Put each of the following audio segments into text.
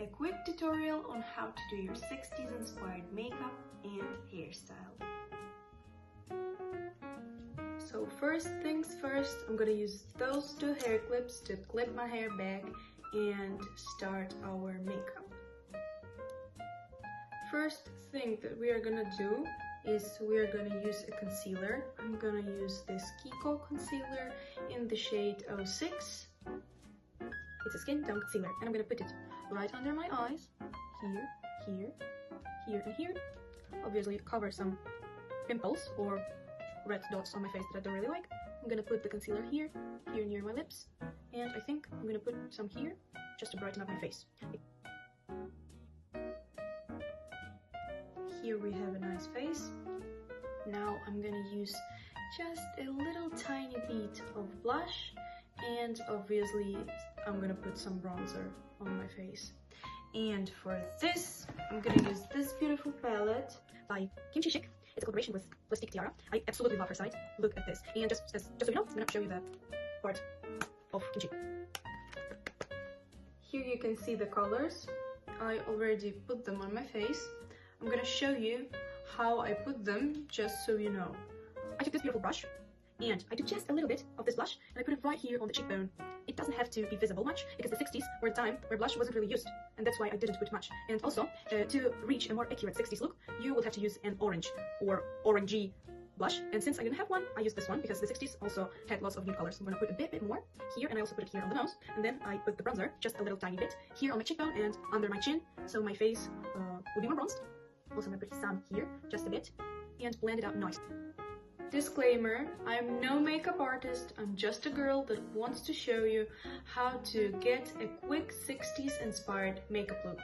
a quick tutorial on how to do your 60s inspired makeup and hairstyle. So first things first, I'm gonna use those two hair clips to clip my hair back and start our makeup. First thing that we are gonna do is we are gonna use a concealer. I'm gonna use this Kiko concealer in the shade 06. It's a skin tone concealer, and I'm gonna put it right under my eyes, here, here, here, and here. Obviously cover some pimples or red dots on my face that I don't really like. I'm gonna put the concealer here, here near my lips, and I think I'm gonna put some here just to brighten up my face. Here we have a nice face. Now I'm gonna use just a little tiny bit of blush, and obviously I'm gonna put some bronzer on my face. And for this, I'm gonna use this beautiful palette by Kimchi Chic. It's a collaboration with Plastic Tiara. I absolutely love her site. Look at this. And just so you know, I'm gonna show you the part of Kimchi. Here you can see the colors. I already put them on my face. I'm gonna show you how I put them, just so you know. I took this beautiful brush and I took just a little bit of this blush and I put it right here on the cheekbone. It doesn't have to be visible much because the 60s were a time where blush wasn't really used, and that's why I didn't put much. And also, to reach a more accurate 60s look, you would have to use an orange or orangey blush, and since I didn't have one, I used this one because the 60s also had lots of nude colors. I'm gonna put a bit more here, and I also put it here on the nose, and then I put the bronzer just a little tiny bit here on my cheekbone and under my chin, so my face will be more bronzed. Also, I'm gonna put some here, just a bit, and blend it out nice. Disclaimer, I'm no makeup artist, I'm just a girl that wants to show you how to get a quick 60s inspired makeup look.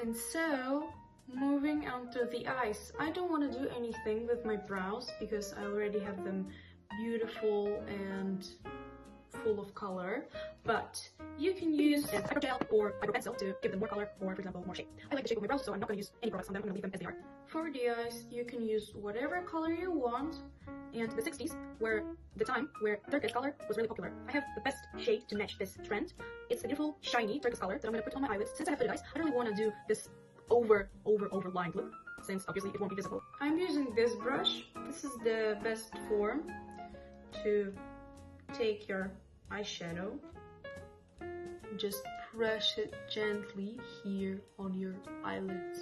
And so, moving on to the eyes. I don't want to do anything with my brows because I already have them beautiful and full of color, but you can use an eyebrow gel or eyebrow pencil to give them more color or, for example, more shape. I like the shape of my brows, so I'm not going to use any products on them. I'm going to leave them as they are. For the eyes, you can use whatever color you want, and the 60s were the time where turquoise color was really popular. I have the best shade to match this trend. It's a beautiful, shiny turquoise color that I'm going to put on my eyelids. Since I have hooded eyes, I don't really want to do this overlined look, since obviously it won't be visible. I'm using this brush. This is the best form to take your eyeshadow, just press it gently here on your eyelids.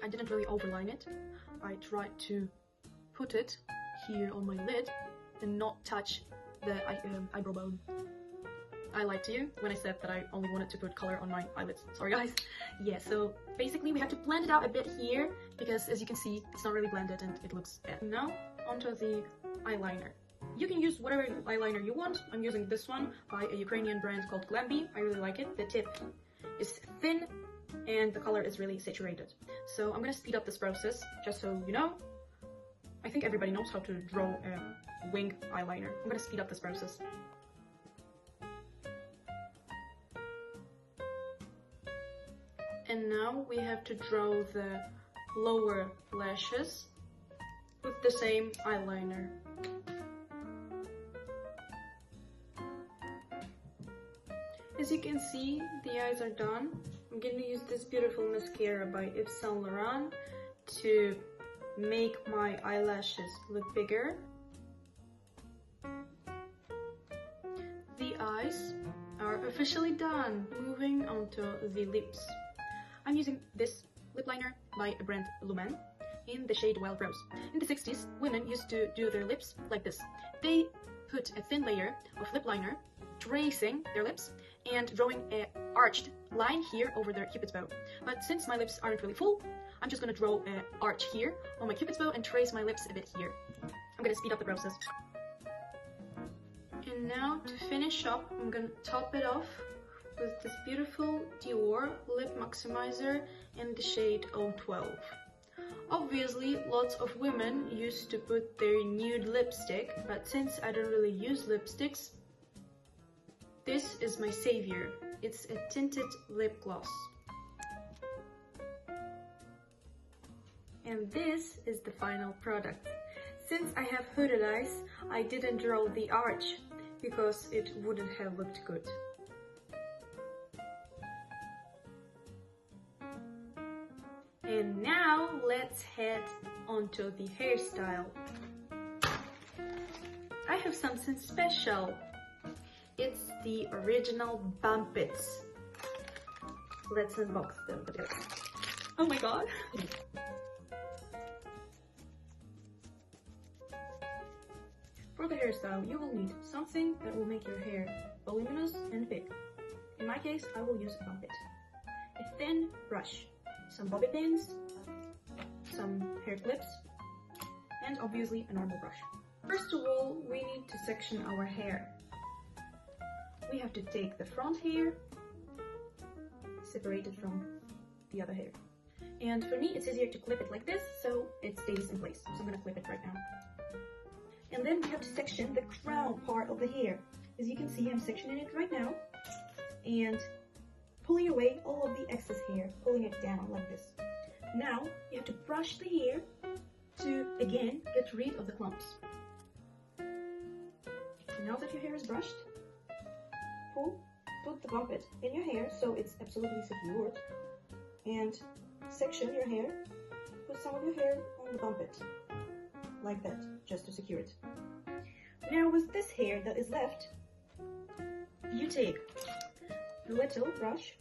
I didn't really overline it. I tried to put it here on my lid and not touch the eyebrow bone. I lied to you when I said that I only wanted to put color on my eyelids. Sorry guys. Yeah, so basically we have to blend it out a bit here because as you can see, it's not really blended and it looks bad. Now onto the eyeliner. You can use whatever eyeliner you want. I'm using this one by a Ukrainian brand called Glambi. I really like it. The tip is thin and the color is really saturated. So I'm gonna speed up this process, just so you know. I think everybody knows how to draw a wing eyeliner. I'm gonna speed up this process. And now we have to draw the lower lashes with the same eyeliner. As you can see, the eyes are done. I'm going to use this beautiful mascara by Yves Saint Laurent to make my eyelashes look bigger. The eyes are officially done. Moving on to the lips. I'm using this lip liner by a brand Lumen in the shade Wild Rose. In the 60s, women used to do their lips like this. They put a thin layer of lip liner, tracing their lips and drawing an arched line here over their cupid's bow. But since my lips aren't really full, I'm just gonna draw an arch here on my cupid's bow and trace my lips a bit here. I'm gonna speed up the process. And now to finish up, I'm gonna top it off with this beautiful Dior Lip Maximizer in the shade 012. Obviously, lots of women used to put their nude lipstick, but since I don't really use lipsticks, this is my savior. It's a tinted lip gloss. And this is the final product. Since I have hooded eyes, I didn't draw the arch because it wouldn't have looked good. And now let's head onto the hairstyle. I have something special. It's the original Bumpits. Let's unbox them. Oh my god! For the hairstyle, you will need something that will make your hair voluminous and big. In my case, I will use a Bumpit. A thin brush, some bobby pins, some hair clips, and obviously a normal brush. First of all, we need to section our hair. We have to take the front hair, separate it from the other hair. And for me, it's easier to clip it like this, so it stays in place. So I'm gonna clip it right now. And then we have to section the crown part of the hair. As you can see, I'm sectioning it right now and pulling away all of the excess hair, pulling it down like this. Now, you have to brush the hair to, again, get rid of the clumps. Now that your hair is brushed, put the Bumpit in your hair so it's absolutely secured, and section your hair, put some of your hair on the Bumpit, like that, just to secure it. Now with this hair that is left, you take a little brush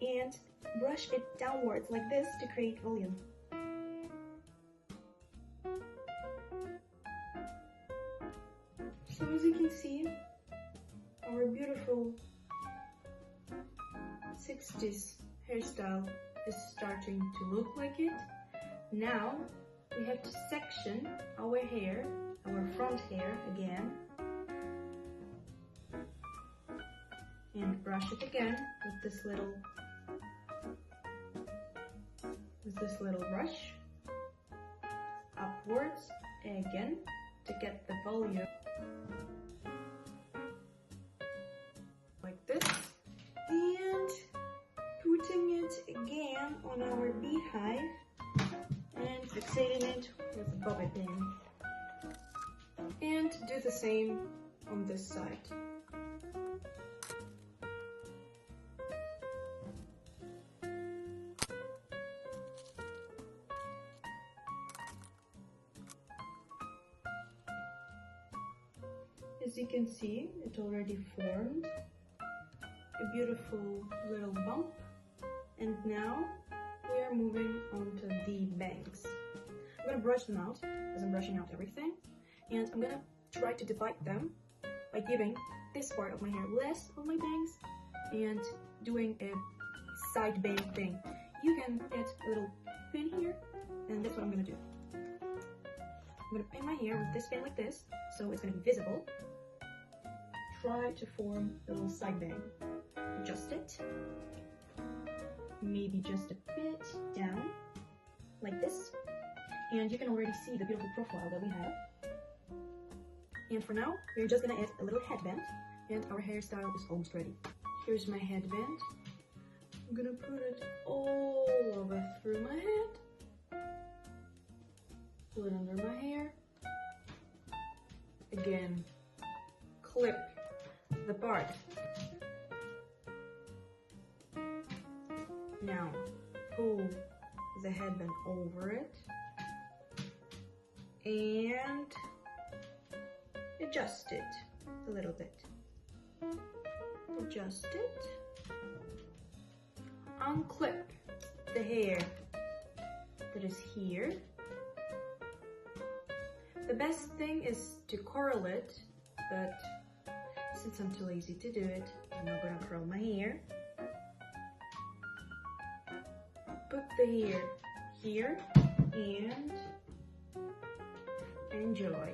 and brush it downwards like this to create volume. So as you can see, our beautiful 60s hairstyle is starting to look like it. Now we have to section our hair, our front hair again, and brush it again with this little brush upwards again to get the volume like this, and putting it again on our beehive and fixating it with a bobby pin, and do the same on this side. As you can see, it already formed a beautiful little bump, and now we are moving on to the bangs. I'm gonna brush them out as I'm brushing out everything, and I'm gonna try to divide them by giving this part of my hair less of my bangs and doing a side bang thing. You can add a little pin here, and that's what I'm gonna do. I'm gonna pin my hair with this pin like this, so it's gonna be visible. Try to form a little side bang. Adjust it. Maybe just a bit down, like this. And you can already see the beautiful profile that we have. And for now, we're just gonna add a little headband, and our hairstyle is almost ready. Here's my headband. I'm gonna put it all over through my head. Pull it under my hair. Again, clip the part. Now, pull the headband over it and adjust it a little bit. Adjust it. Unclip the hair that is here. The best thing is to curl it, but since I'm too lazy to do it, I'm not gonna curl my hair. Put the hair here and enjoy.